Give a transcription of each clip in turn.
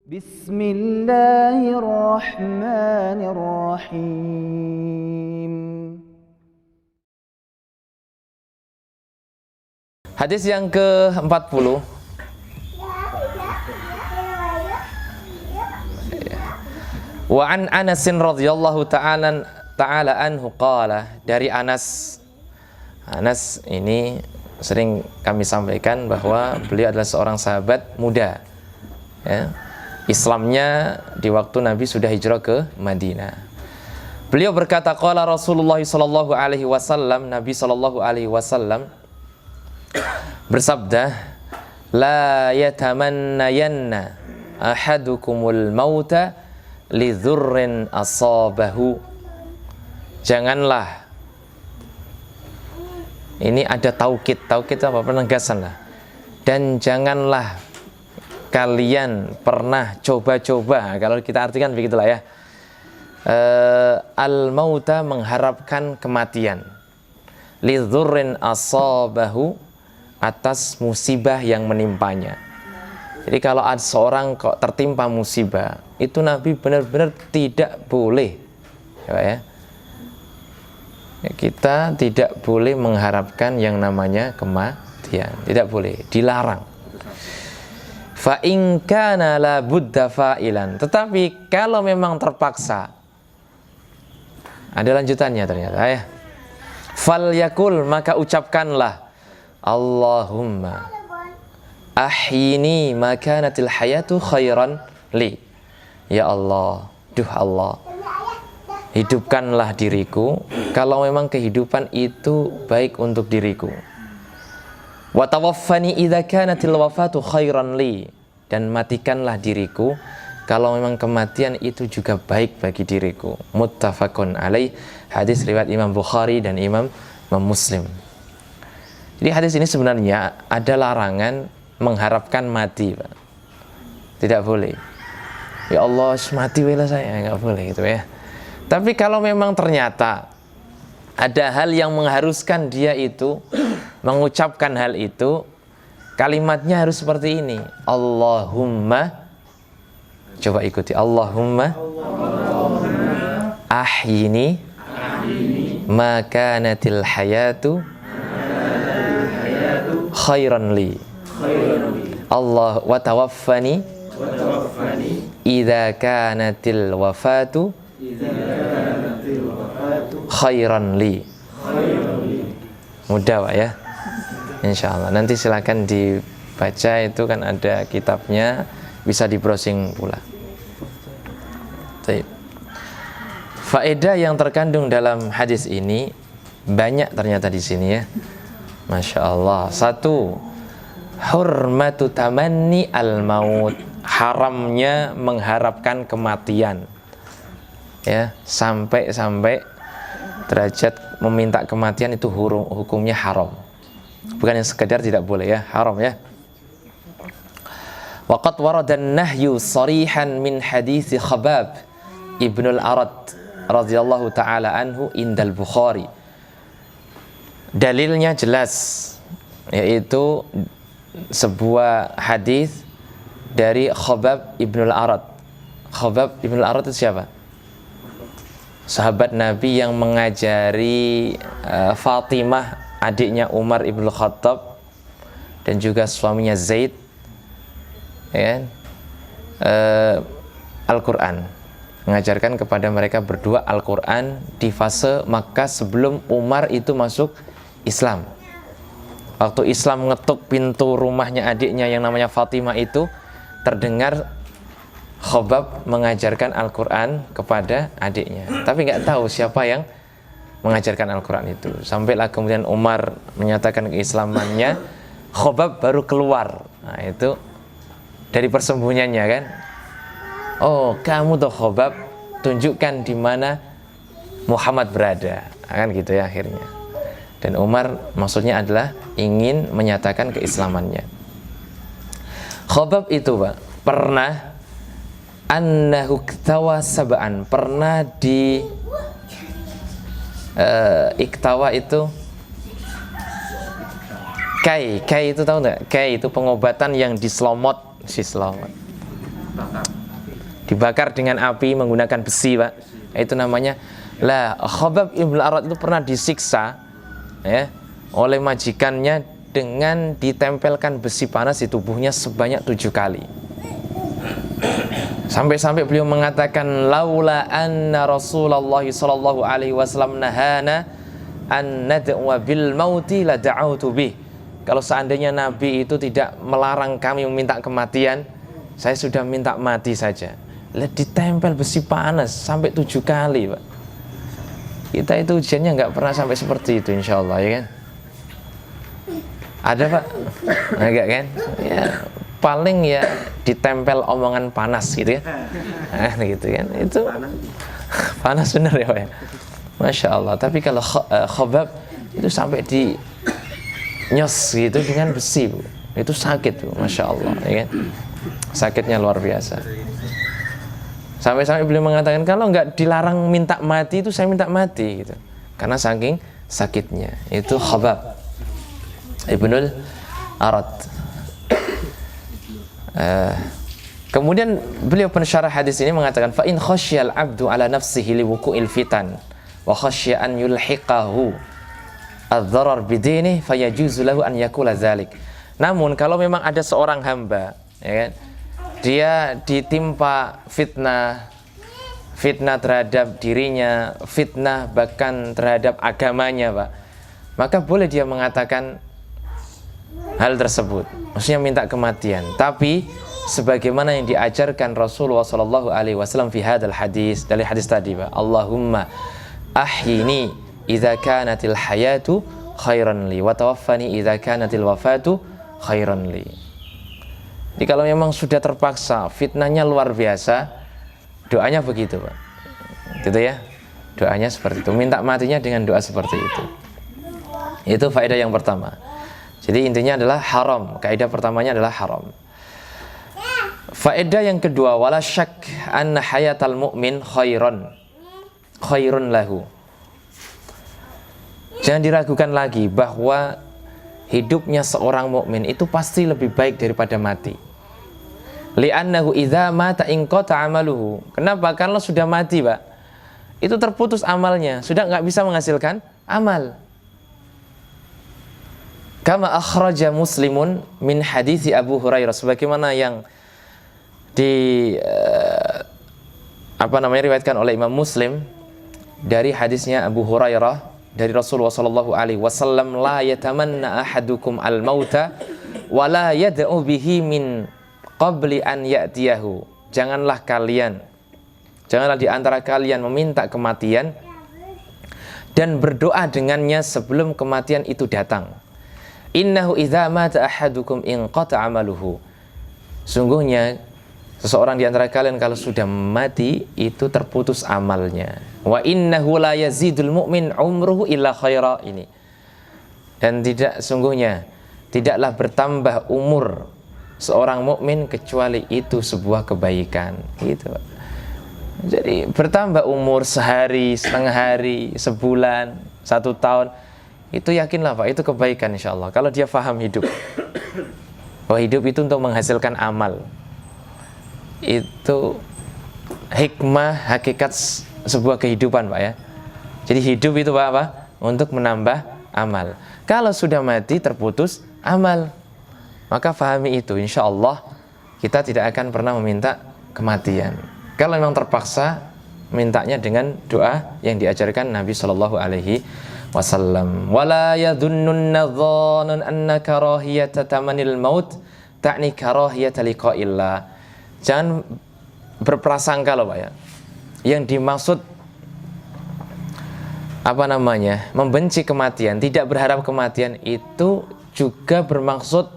Bismillahirrahmanirrahim. Hadis yang ke-40. Wa an Anas radhiyallahu ta'ala anhu qala, dari Anas ini sering kami sampaikan bahwa beliau adalah seorang sahabat muda, ya. Islamnya di waktu Nabi sudah hijrah ke Madinah. Beliau berkata, qala Rasulullah sallallahu alaihi wasallam, Nabi sallallahu alaihi wasallam bersabda, la yatamannayanna ahadukumul mauta li dzurrin asabahu. Janganlah, ini ada taukid apa, penegasan lah. Dan janganlah kalian pernah coba-coba, kalau kita artikan begitulah ya, al-mauta mengharapkan kematian, li dzurrin asabahu, atas musibah yang menimpanya. Jadi kalau ada seorang kok tertimpa musibah, itu Nabi benar-benar tidak boleh, ya, kita tidak boleh mengharapkan yang namanya kematian, tidak boleh, dilarang. Fa in kana la budda fa'ilan, tetapi kalau memang terpaksa, ada lanjutannya ternyata ya. Fal yakul, maka ucapkanlah, Allahumma ahyini makanatil hayatu khairan li. Ya Allah, duh Allah, hidupkanlah diriku kalau memang kehidupan itu baik untuk diriku. Wa tawaffani idza kanatil wafatu khairan li, dan matikanlah diriku kalau memang kematian itu juga baik bagi diriku. Muttafaqun alaih, hadis riwayat Imam Bukhari dan Imam Muslim. Jadi hadis ini sebenarnya ada larangan mengharapkan mati, Pak. Tidak boleh. Ya Allah, mati wela saya, enggak boleh gitu ya. Tapi kalau memang ternyata ada hal yang mengharuskan dia itu mengucapkan hal itu, kalimatnya harus seperti ini. Allahumma, coba ikuti, Allahumma ahyini makanatil hayatu khairan li. Allah wa tawaffani idza kanatil wafatu khairan li. Mudah Pak ya, insyaallah. Nanti silakan dibaca, itu kan ada kitabnya, bisa di browsing pula. Baik. Faedah yang terkandung dalam hadis ini banyak ternyata di sini ya. Masya Allah. Satu, hurmatu tamanni al-maut, haramnya mengharapkan kematian, ya, sampai derajat meminta kematian itu hukumnya haram, bukan yang sekedar tidak boleh ya, haram ya. Waqad waradan nahyu sarihan min hadits Khabbab ibnul Arad radhiyallahu taala anhu indal Bukhari. Dalilnya jelas, yaitu sebuah hadis dari Khabbab ibnul Arad. Khabbab ibnul Arad itu siapa? Sahabat Nabi yang mengajari Fatimah, adiknya Umar ibn Khattab, dan juga suaminya Zaid, ya, Al-Quran, mengajarkan kepada mereka berdua Al-Quran di fase Makkah sebelum Umar itu masuk Islam. Waktu Islam ngetuk pintu rumahnya adiknya yang namanya Fatimah itu, terdengar Khabbab mengajarkan Al-Quran kepada adiknya, tapi nggak tahu siapa yang mengajarkan Al-Quran itu. Sampailah kemudian Umar menyatakan keislamannya, Khabbab baru keluar. Nah itu dari persembunyiannya kan, oh kamu tuh Khabbab, tunjukkan di mana Muhammad berada, kan gitu ya akhirnya. Dan Umar maksudnya adalah ingin menyatakan keislamannya. Khabbab itu Pak pernah annahu ktawa sab'an, pernah di iktawa itu kai itu tahu nggak? Kai itu pengobatan yang diselomot, si selomot. Dibakar dengan api menggunakan besi, Pak. Itu namanya. Lah, Khabbab ibn al-Arat itu pernah disiksa ya oleh majikannya dengan ditempelkan besi panas di tubuhnya sebanyak 7 kali. Sampai-sampai beliau mengatakan, laula anna Rasulullah sallallahu alaihi wasallam nahana an nad'a bil mauti la da'autu bih. Kalau seandainya Nabi itu tidak melarang kami meminta kematian, saya sudah minta mati saja. Lihat, ditempel besi panas sampai 7 kali, Pak. Kita itu ujiannya nggak pernah sampai seperti itu, insya Allah, ya kan? Ada, Pak? Enggak kan? Ya, paling ya ditempel omongan panas gitu ya. Gitu kan? Itu panas bener ya, Pak ya? Masya Allah. Tapi kalau Khabbab itu sampai di nyos gitu dengan besi, Bu. Itu sakit, Bu. Masya Allah, ya kan? Sakitnya luar biasa. Sampai-sampai beliau mengatakan, kalau nggak dilarang minta mati itu saya minta mati gitu. Karena saking sakitnya. Itu Khabbab ibnul Arat. Kemudian beliau pensyarah hadis ini mengatakan, fa in khasyal abdu ala nafsihi liwuqu'il fitan wa khasya an yulhiqahu adh-dharar bidini fayajuzu lahu an yakula dzalik. Namun kalau memang ada seorang hamba, ya kan, dia ditimpa fitnah terhadap dirinya, fitnah bahkan terhadap agamanya, Pak, maka boleh dia mengatakan hal tersebut, maksudnya minta kematian. Tapi sebagaimana yang diajarkan Rasulullah sallallahu alaihi wasallam fi hadzal hadis, dari hadis tadi, Pak, Allahumma ahyini idza kanatil hayatu khairan li wa tawaffani idza kanatil wafatu khairan li. Jadi kalau memang sudah terpaksa, fitnahnya luar biasa, doanya begitu, Pak. Gitu ya. Doanya seperti itu. Minta matinya dengan doa seperti itu. Itu faedah yang pertama. Jadi intinya adalah haram. Kaidah pertamanya adalah haram. Faedah yang kedua, wala syak anna hayatal mu'min khairun lahu. Jangan diragukan lagi bahwa hidupnya seorang mukmin itu pasti lebih baik daripada mati. Li'annahu idza mata inqata 'amaluhu. Kenapa? Kalau sudah mati, Pak, itu terputus amalnya, sudah nggak bisa menghasilkan amal. Kama akhraja Muslimun min hadits Abu Hurairah, sebagaimana yang diriwayatkan oleh Imam Muslim dari hadisnya Abu Hurairah dari Rasulullah sallallahu alaihi wasallam, la yatamanna ahadukum al-mauta wa la yad'u bihi min qabli an ya'tiyahu. Janganlah di antara kalian meminta kematian dan berdoa dengannya sebelum kematian itu datang. Innahu idza mata ahadukum inqata 'amaluhu. Sungguhnya seseorang di antara kalian kalau sudah mati itu terputus amalnya. Wa innahu la yazidul mu'min umruhu illa khaira ini. Dan tidaklah bertambah umur seorang mukmin kecuali itu sebuah kebaikan. Gitu, Pak. Jadi bertambah umur sehari, setengah hari, sebulan, 1 tahun, itu yakinlah, Pak, itu kebaikan insyaallah. Kalau dia faham hidup. Bahwa hidup itu untuk menghasilkan amal. Itu hikmah, hakikat sebuah kehidupan, Pak ya. Jadi hidup itu, Pak, apa? Untuk menambah amal. Kalau sudah mati terputus amal, maka fahami itu, insya Allah kita tidak akan pernah meminta kematian. Kalau memang terpaksa, mintanya dengan doa yang diajarkan Nabi Shallallahu Alaihi Wasallam. Wala yadunnunna dhanun anna karahiyata tamanil maut ta'ni karahiyata liqa'illah. Jangan berprasangka loh, Pak ya. Yang dimaksud membenci kematian, tidak berharap kematian itu juga bermaksud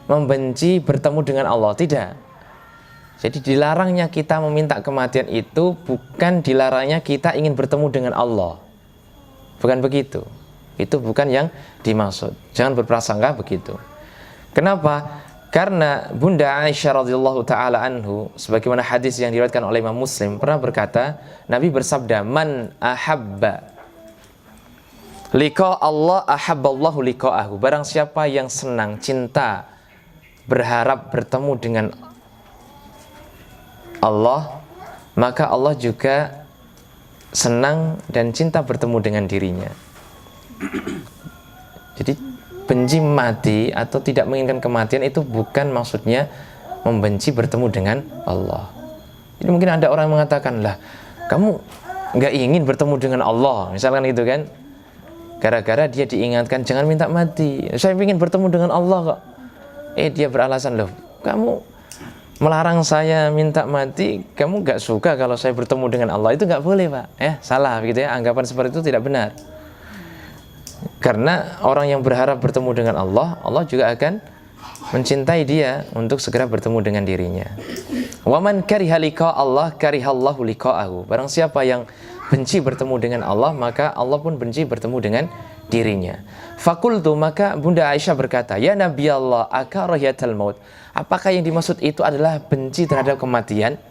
membenci bertemu dengan Allah. Tidak. Jadi dilarangnya kita meminta kematian itu bukan dilarangnya kita ingin bertemu dengan Allah. Bukan begitu. Itu bukan yang dimaksud. Jangan berprasangka begitu. Kenapa? Karena Bunda Aisyah radhiyallahu taala anhu, sebagaimana hadis yang diriwayatkan oleh Imam Muslim, pernah berkata, Nabi bersabda, "Man ahabba liqa Allah ahabballahu liqa'ahu." Barang siapa yang senang, cinta, berharap bertemu dengan Allah, maka Allah juga senang dan cinta bertemu dengan dirinya. Jadi benci mati atau tidak menginginkan kematian itu bukan maksudnya membenci bertemu dengan Allah. Jadi mungkin ada orang yang mengatakan, lah kamu nggak ingin bertemu dengan Allah, misalkan gitu kan, gara-gara dia diingatkan jangan minta mati, saya ingin bertemu dengan Allah kok. Dia beralasan, loh kamu melarang saya minta mati, kamu nggak suka kalau saya bertemu dengan Allah, itu nggak boleh Pak, salah gitu ya, anggapan seperti itu tidak benar. Karena orang yang berharap bertemu dengan Allah, Allah juga akan mencintai dia untuk segera bertemu dengan dirinya. Waman kariha liqa Allah karihallahu liqa'ahu. Barang siapa yang benci bertemu dengan Allah, maka Allah pun benci bertemu dengan dirinya. Fakultu, maka Bunda Aisyah berkata, ya Nabi Allah, akarahiyatal maut. Apakah yang dimaksud itu adalah benci terhadap kematian?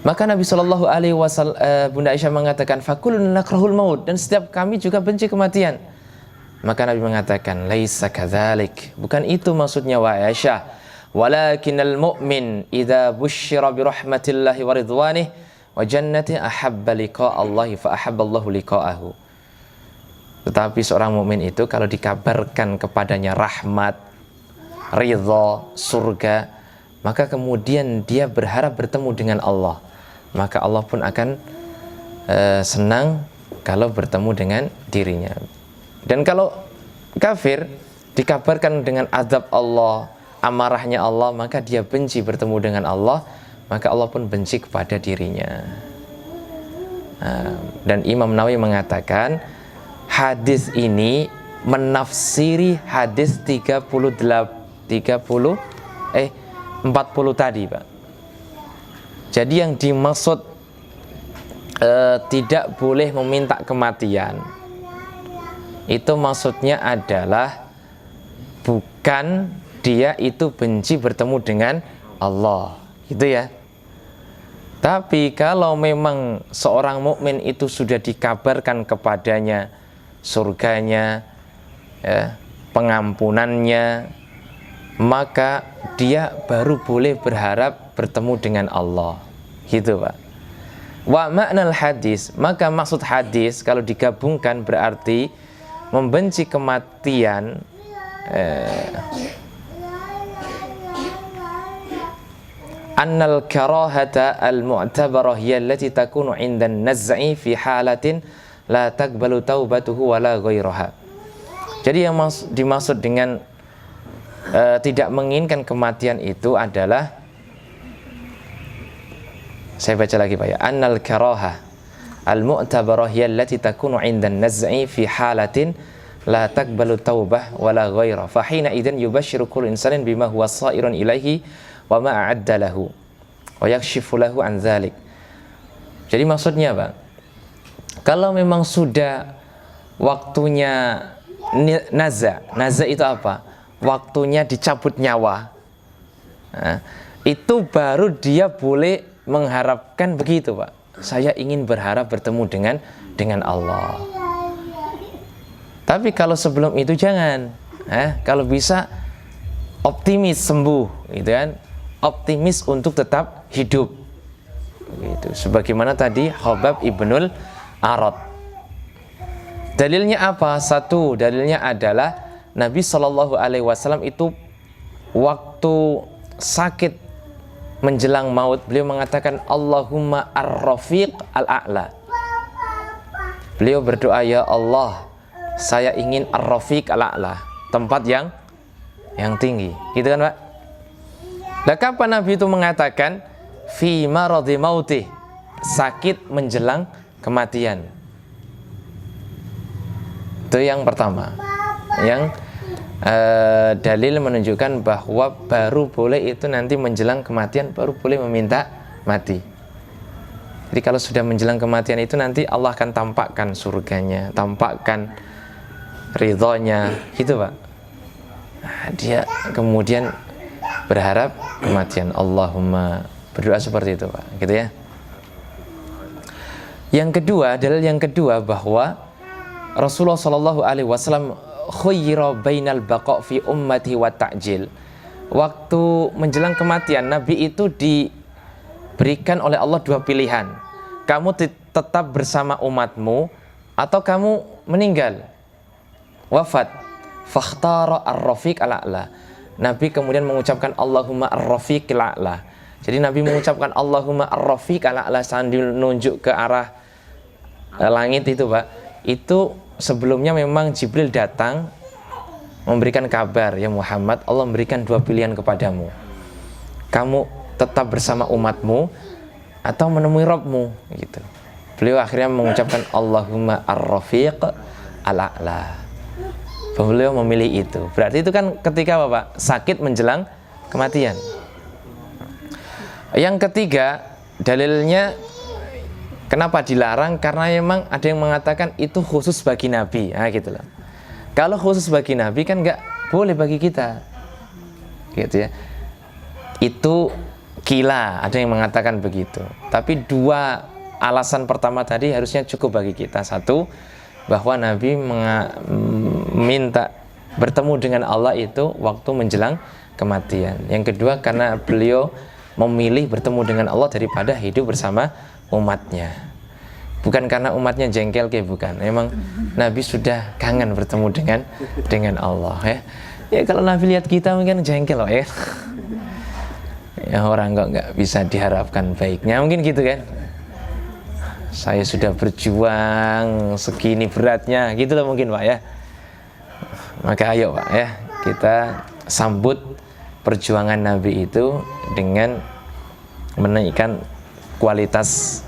Maka Nabi Shallallahu Alaihi Wasallam, Bunda Aisyah mengatakan, fakulun nakrahul maut, dan setiap kami juga benci kematian. Maka Nabi mengatakan, laisa kadzalik, bukan itu maksudnya wahai Aisyah. Walakinal mu'min idza busyira bi rahmatillahi wa ridwanih wa jannati ahabba liqa Allah fa ahabballahu liqa'ahu. Tetapi seorang mukmin itu kalau dikabarkan kepadanya rahmat, ridha, surga, maka kemudian dia berharap bertemu dengan Allah, maka Allah pun akan senang kalau bertemu dengan dirinya. Dan kalau kafir dikabarkan dengan azab Allah, amarahnya Allah, maka dia benci bertemu dengan Allah, maka Allah pun benci kepada dirinya. Dan Imam Nawawi mengatakan hadis ini menafsiri hadis 40 tadi Pak. Jadi yang dimaksud tidak boleh meminta kematian, itu maksudnya adalah bukan dia itu benci bertemu dengan Allah, gitu ya. Tapi kalau memang seorang mukmin itu sudah dikabarkan kepadanya surganya, pengampunannya, maka dia baru boleh berharap bertemu dengan Allah, gitu Pak. Wa ma'nal hadis, maka maksud hadis kalau digabungkan berarti membenci kematian, annal karahata al-mu'tabarah hiya allati takunu 'inda an-naz'i fi halatin la taqbalu taubatuhu wala ghairaha. Jadi yang dimaksud dengan tidak menginginkan kematian itu adalah, saya baca lagi Pak ya, annal karaha al-mu'tabarah hiya allati takunu 'inda an-naz'i fi halatin la taqbalu taubah wala ghairah fa hina idzan yubashshiru kullu insanin bima huwa sa'irun ilaihi wa ma a'adda lahu wa yakshifu lahu an dzalik. Jadi maksudnya Pak, kalau memang sudah waktunya naza itu apa? Waktunya dicabut nyawa, itu baru dia boleh mengharapkan begitu Pak. Saya ingin berharap bertemu dengan Allah. Tapi kalau sebelum itu jangan. Kalau bisa optimis sembuh, gitu kan? Optimis untuk tetap hidup. Gitu. Sebagaimana tadi Khabbab ibnul Arad. Dalilnya apa? Satu, dalilnya adalah Nabi Shallallahu Alaihi Wasallam itu waktu sakit menjelang maut, beliau mengatakan Allahumma ar-rafiq al-a'la. Beliau berdoa, ya Allah, saya ingin ar-rafiq al-a'la, tempat yang tinggi, gitu kan Pak? Nah, kapan Nabi itu mengatakan fi maradhi mautih, sakit menjelang kematian? Itu yang pertama, yang dalil menunjukkan bahwa baru boleh itu nanti menjelang kematian, baru boleh meminta mati. Jadi kalau sudah menjelang kematian itu nanti Allah akan tampakkan surganya, tampakkan ridhonya, gitu Pak. Dia kemudian berharap kematian. Allahumma, berdoa seperti itu Pak, gitu ya. Yang kedua, dalil yang kedua bahwa Rasulullah Shallallahu Alaihi Wasallam khuyira bainal baqa' fi ummati wa ta'jil. Waktu menjelang kematian, Nabi itu diberikan oleh Allah dua pilihan. Kamu tetap bersama umatmu atau kamu meninggal, wafat. Fakhtara ar-rafiq al-a'la. Nabi kemudian mengucapkan Allahumma ar-rafiq al-a'la. Jadi Nabi mengucapkan Allahumma ar-rafiq al-a'la sambil nunjuk ke arah langit itu, Pak. Itu sebelumnya memang Jibril datang memberikan kabar, ya Muhammad, Allah memberikan dua pilihan kepadamu. Kamu tetap bersama umatmu atau menemui Rabbmu, gitu. Beliau akhirnya mengucapkan Allahumma ar-rafiq al-a'la. Beliau memilih itu. Berarti itu kan ketika apa, Pak? Sakit menjelang kematian. Yang ketiga, dalilnya kenapa dilarang? Karena memang ada yang mengatakan itu khusus bagi Nabi. Nah, gitu loh. Kalau khusus bagi Nabi kan nggak boleh bagi kita, gitu ya. Itu kila, ada yang mengatakan begitu. Tapi dua alasan pertama tadi harusnya cukup bagi kita. Satu, bahwa Nabi minta bertemu dengan Allah itu waktu menjelang kematian. Yang kedua, karena beliau memilih bertemu dengan Allah daripada hidup bersama umatnya. Bukan karena umatnya jengkel, bukan. Memang Nabi sudah kangen bertemu dengan Allah, ya. Ya kalau Nabi lihat kita mungkin jengkel loh, ya. Ya orang kok nggak bisa diharapkan baiknya, mungkin gitu kan. Saya sudah berjuang segini beratnya, gitu loh mungkin, Pak, ya. Maka ayo, Pak, ya, kita sambut perjuangan Nabi itu dengan menaikkan kualitas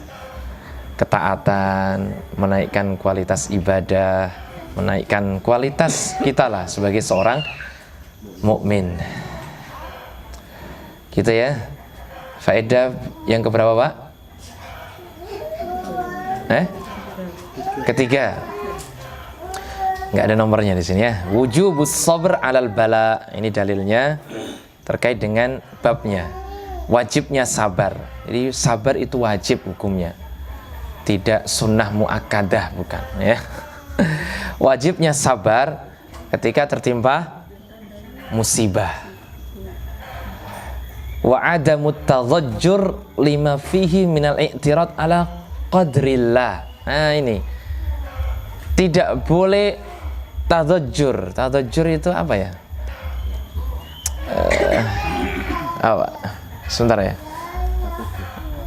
ketaatan, menaikkan kualitas ibadah, menaikkan kualitas kita lah sebagai seorang mukmin. Gitu ya. Faedah yang keberapa, Pak? Ketiga. Nggak ada nomornya di sini, ya. Wujubus sabr 'alal bala. Ini dalilnya terkait dengan babnya. Wajibnya sabar. Jadi sabar itu wajib hukumnya. Tidak sunnah muakkadah, bukan, ya. Wajibnya sabar ketika tertimpa musibah. Wa adamut tadhajjur lima fihi minal i'tirad ala qadrillah. Nah, ini tidak boleh tadhajjur. Tadhajjur itu apa ya? Apa? Sebentar ya.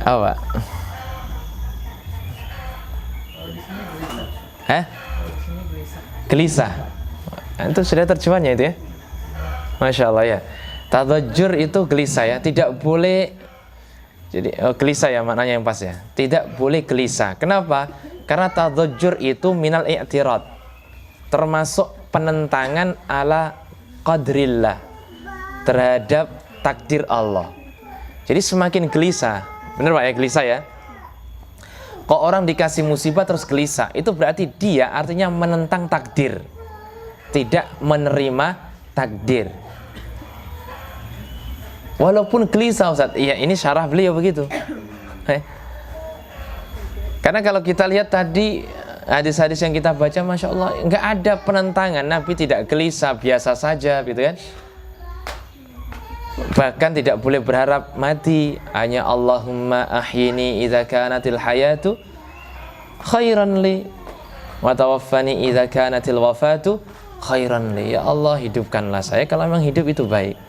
Apa? Gelisah. Itu sudah terjemahannya itu, ya. Masya Allah, ya. Tadhajjur itu gelisah, ya. Tidak boleh. Jadi gelisah, ya, maknanya yang pas, ya. Tidak boleh gelisah. Kenapa? Karena tadhajjur itu minal i'tirad, termasuk penentangan ala qadrillah, terhadap takdir Allah. Jadi semakin gelisah, benar, Pak, ya, gelisah, ya. Kok orang dikasih musibah terus gelisah, itu berarti dia artinya menentang takdir, tidak menerima takdir. Walaupun gelisah, Ustaz. Iya, ini syarah beliau begitu. Karena kalau kita lihat tadi hadis-hadis yang kita baca, Masya Allah, nggak ada penentangan. Nabi tidak gelisah, biasa saja, gitu kan. Bahkan tidak boleh berharap mati. Hanya Allahumma ahyini idza kanatil hayatu khairan li wa tawaffani idza kanatil wafatu khairan li. Ya Allah, hidupkanlah saya kalau memang hidup itu baik,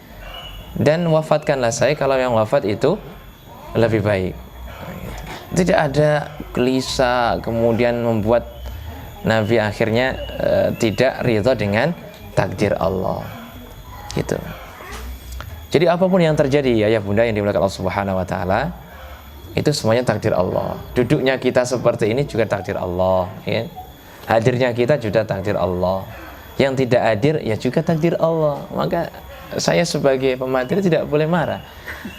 dan wafatkanlah saya kalau yang wafat itu lebih baik. Tidak ada gelisah kemudian membuat Nabi akhirnya tidak ridha dengan takdir Allah, gitu. Jadi apapun yang terjadi, ayah bunda yang dimuliakan Allah Subhanahu wa taala, itu semuanya takdir Allah. Duduknya kita seperti ini juga takdir Allah, ya. Hadirnya kita juga takdir Allah. Yang tidak hadir ya juga takdir Allah. Maka saya sebagai pemateri tidak boleh marah.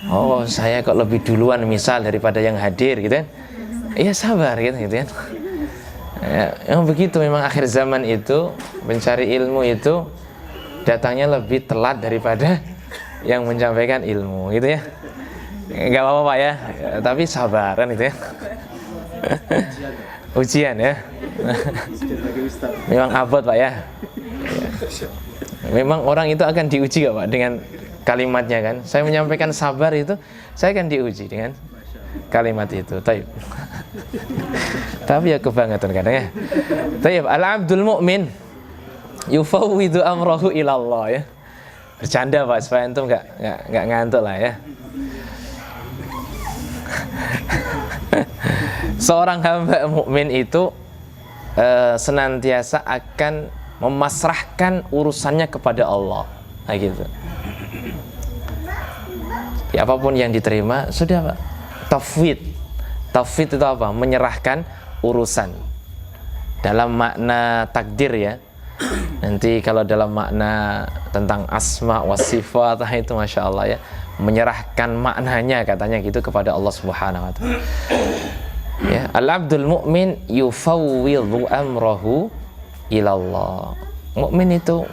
Oh, saya kok lebih duluan misal daripada yang hadir, gitu kan. Ya sabar, gitu kan. Ya, yang begitu memang akhir zaman itu, mencari ilmu itu datangnya lebih telat daripada yang menyampaikan ilmu, gitu ya. Enggak apa-apa, Pak, ya. Tapi sabar kan, itu ya. Ujian, ya. Memang abot, Pak, ya. Memang orang itu akan diuji, Pak, dengan kalimatnya kan. Saya menyampaikan sabar itu, saya akan diuji dengan kalimat itu. Taib. Tapi ya kebangetan kadang ya. Taib, al-abdul mu'min yufawwidu amrahu ila Allah ya. Bercanda Pak, supaya antum enggak ngantuk lah ya. Seorang hamba mukmin itu senantiasa akan memasrahkan urusannya kepada Allah. Nah gitu. Ya, apapun yang diterima sudah Pak. Tafwid. Tafwid itu apa? Menyerahkan urusan. Dalam makna takdir ya. Nanti kalau dalam makna tentang asma wa sifat itu Masya Allah ya, menyerahkan maknanya katanya gitu kepada Allah Subhanahu wa ta'ala. Ya, al-abdul mu'min yufawwidhu amrahu ilallah. Mukmin itu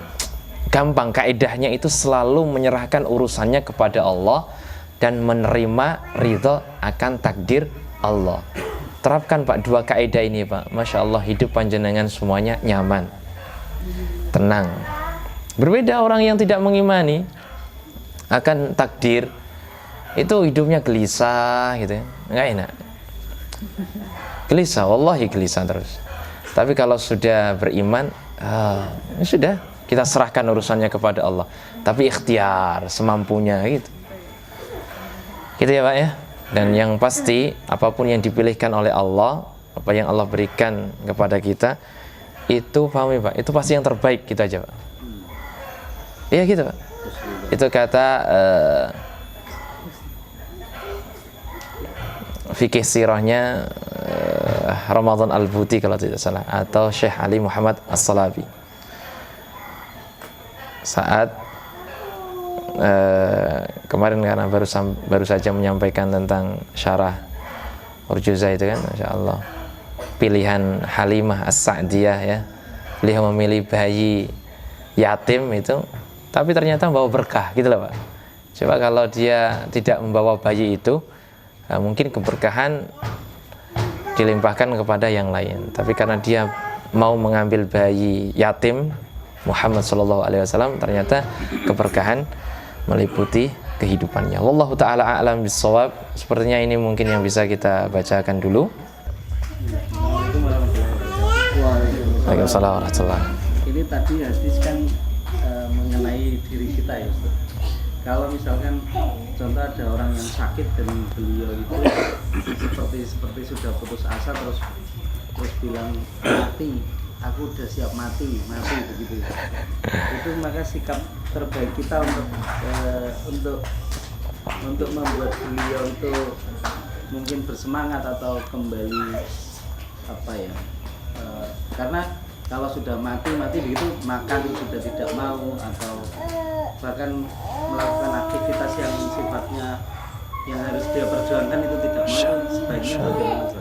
gampang, kaidahnya itu selalu menyerahkan urusannya kepada Allah dan menerima ridha akan takdir Allah. Terapkan Pak dua kaidah ini Pak. Masya Allah, hidup panjenengan semuanya nyaman, tenang. Berbeda orang yang tidak mengimani akan takdir, itu hidupnya gelisah gitu ya, nggak enak. Gelisah, wallahi gelisah terus. Tapi kalau sudah beriman, ya sudah, kita serahkan urusannya kepada Allah. Tapi ikhtiar semampunya gitu. Gitu ya Pak ya. Dan yang pasti apapun yang dipilihkan oleh Allah, apa yang Allah berikan kepada kita, itu pahami Pak, itu pasti yang terbaik gitu aja Pak. Iya gitu Pak. Itu kata fikih sirahnya Ramadan Al-Buti kalau tidak salah, atau Syekh Ali Muhammad As-Salabi. Saat kemarin karena baru saja menyampaikan tentang syarah Urjuzah itu kan, Masya Allah, pilihan Halimah As-Sa'diyah ya, beliau memilih bayi yatim itu, tapi ternyata membawa berkah gitu loh Pak. Coba kalau dia tidak membawa bayi itu, mungkin keberkahan dilimpahkan kepada yang lain. Tapi karena dia mau mengambil bayi yatim Muhammad SAW, ternyata keberkahan meliputi kehidupannya. Wallahu ta'ala a'lam bissawab. Sepertinya ini mungkin yang bisa kita bacakan dulu. Waalaikumsalam warahmatullahi. Ini tadi hadis kan mengenai diri kita ya Ustaz. Kalau misalkan contoh ada orang yang sakit dan beliau itu seperti sudah putus asa terus bilang mati, aku udah siap mati begitu. Itu maka sikap terbaik kita untuk membuat beliau itu mungkin bersemangat atau kembali apa ya, karena kalau sudah mati begitu, makan sudah tidak mau atau bahkan melakukan aktivitas yang sifatnya yang harus dia perjuangkan itu tidak mau, sebaiknya bagaimana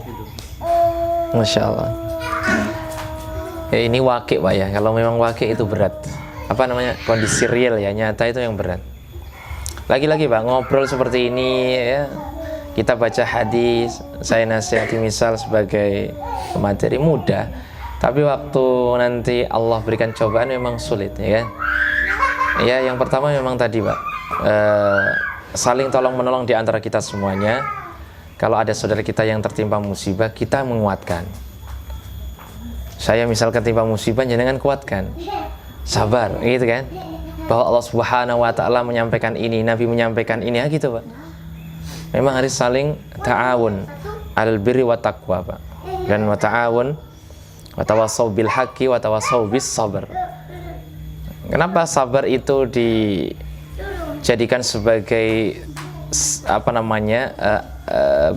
gitu. Masya Allah. Ya, ini wakil Pak ya. Kalau memang wakil itu berat. Apa namanya, kondisi real ya, nyata itu yang berat. Lagi-lagi Pak, ngobrol seperti ini ya, kita baca hadis, saya nasihati misal sebagai materi mudah, tapi waktu nanti Allah berikan cobaan memang sulit ya kan. Ya, yang pertama memang tadi Pak, saling tolong menolong di antara kita semuanya. Kalau ada saudara kita yang tertimpa musibah, kita menguatkan. Saya misal ketimpa musibah, jangan kuatkan, sabar gitu kan, bahwa Allah Subhanahu wa ta'ala menyampaikan ini, Nabi menyampaikan ini ya gitu Pak. Memang harus saling ta'awun alal birri wa taqwa Pak, dan wa ta'awun wa tawassaw bil haqqi wa tawassaw bis sabr. Kenapa sabar itu dijadikan sebagai apa namanya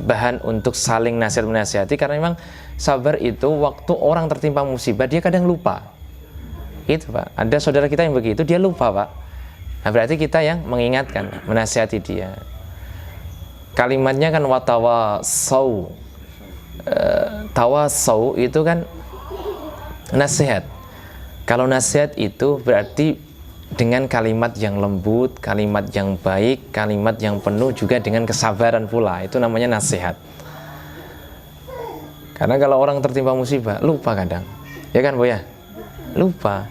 bahan untuk saling nasihat menasihati? Karena memang sabar itu waktu orang tertimpa musibah dia kadang lupa. Itu Pak. Ada saudara kita yang begitu, dia lupa Pak. Nah, berarti kita yang mengingatkan, menasihati dia. Kalimatnya kan watawasau. Tawasau itu kan nasihat. Kalau nasihat itu berarti dengan kalimat yang lembut, kalimat yang baik, kalimat yang penuh juga dengan kesabaran pula. Itu namanya nasihat. Karena kalau orang tertimpa musibah, lupa kadang. Ya kan Bu ya? Lupa.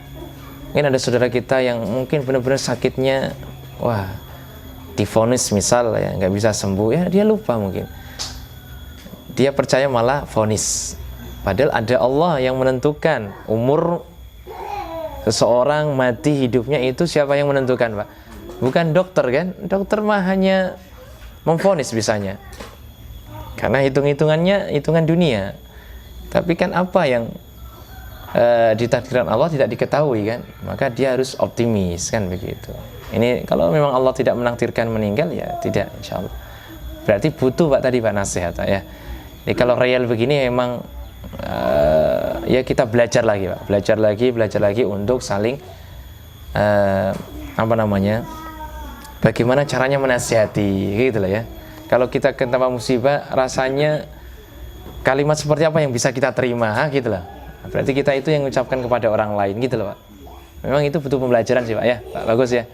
Mungkin ada saudara kita yang mungkin benar-benar sakitnya, wah, divonis misal ya nggak bisa sembuh, ya dia lupa mungkin. Dia percaya malah vonis. Padahal ada Allah yang menentukan umur seseorang mati hidupnya, itu siapa yang menentukan, Pak? Bukan dokter kan? Dokter mah hanya memvonis bisanya. Karena hitung-hitungannya hitungan dunia. Tapi kan apa yang ditakdirkan Allah tidak diketahui kan? Maka dia harus optimis kan begitu. Ini kalau memang Allah tidak menakdirkan meninggal ya tidak, insyaallah. Berarti butuh Pak tadi Pak nasihat ya. Jadi kalau real begini memang ya kita belajar lagi Pak, belajar lagi untuk saling bagaimana caranya menasihati gitu lah ya. Kalau kita kena musibah rasanya kalimat seperti apa yang bisa kita terima gitu lah. Berarti kita itu yang mengucapkan kepada orang lain gitu loh Pak. Memang itu butuh pembelajaran sih Pak ya, Pak, bagus ya.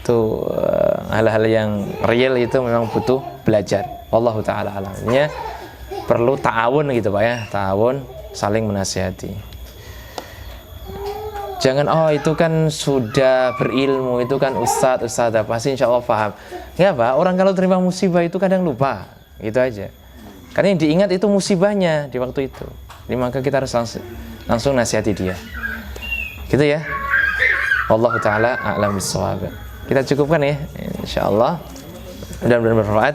Itu hal-hal yang real itu memang butuh belajar. Wallahu ta'ala alam. Ini perlu ta'awun gitu Pak ya, ta'awun, saling menasihati. Jangan itu kan sudah berilmu, itu kan ustadz pasti insya Allah paham. Nggak Pak, orang kalau terima musibah itu kadang lupa, gitu aja. Karena yang diingat itu musibahnya di waktu itu. Jadi maka kita harus langsung nasihati dia. Gitu ya. Wallahu ta'ala a'lam bissawab. Kita cukupkan ya, insyaallah. Mudah-mudahan bermanfaat.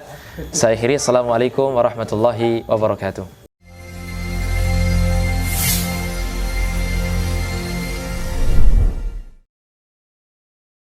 Saya akhiri. Assalamualaikum warahmatullahi wabarakatuh.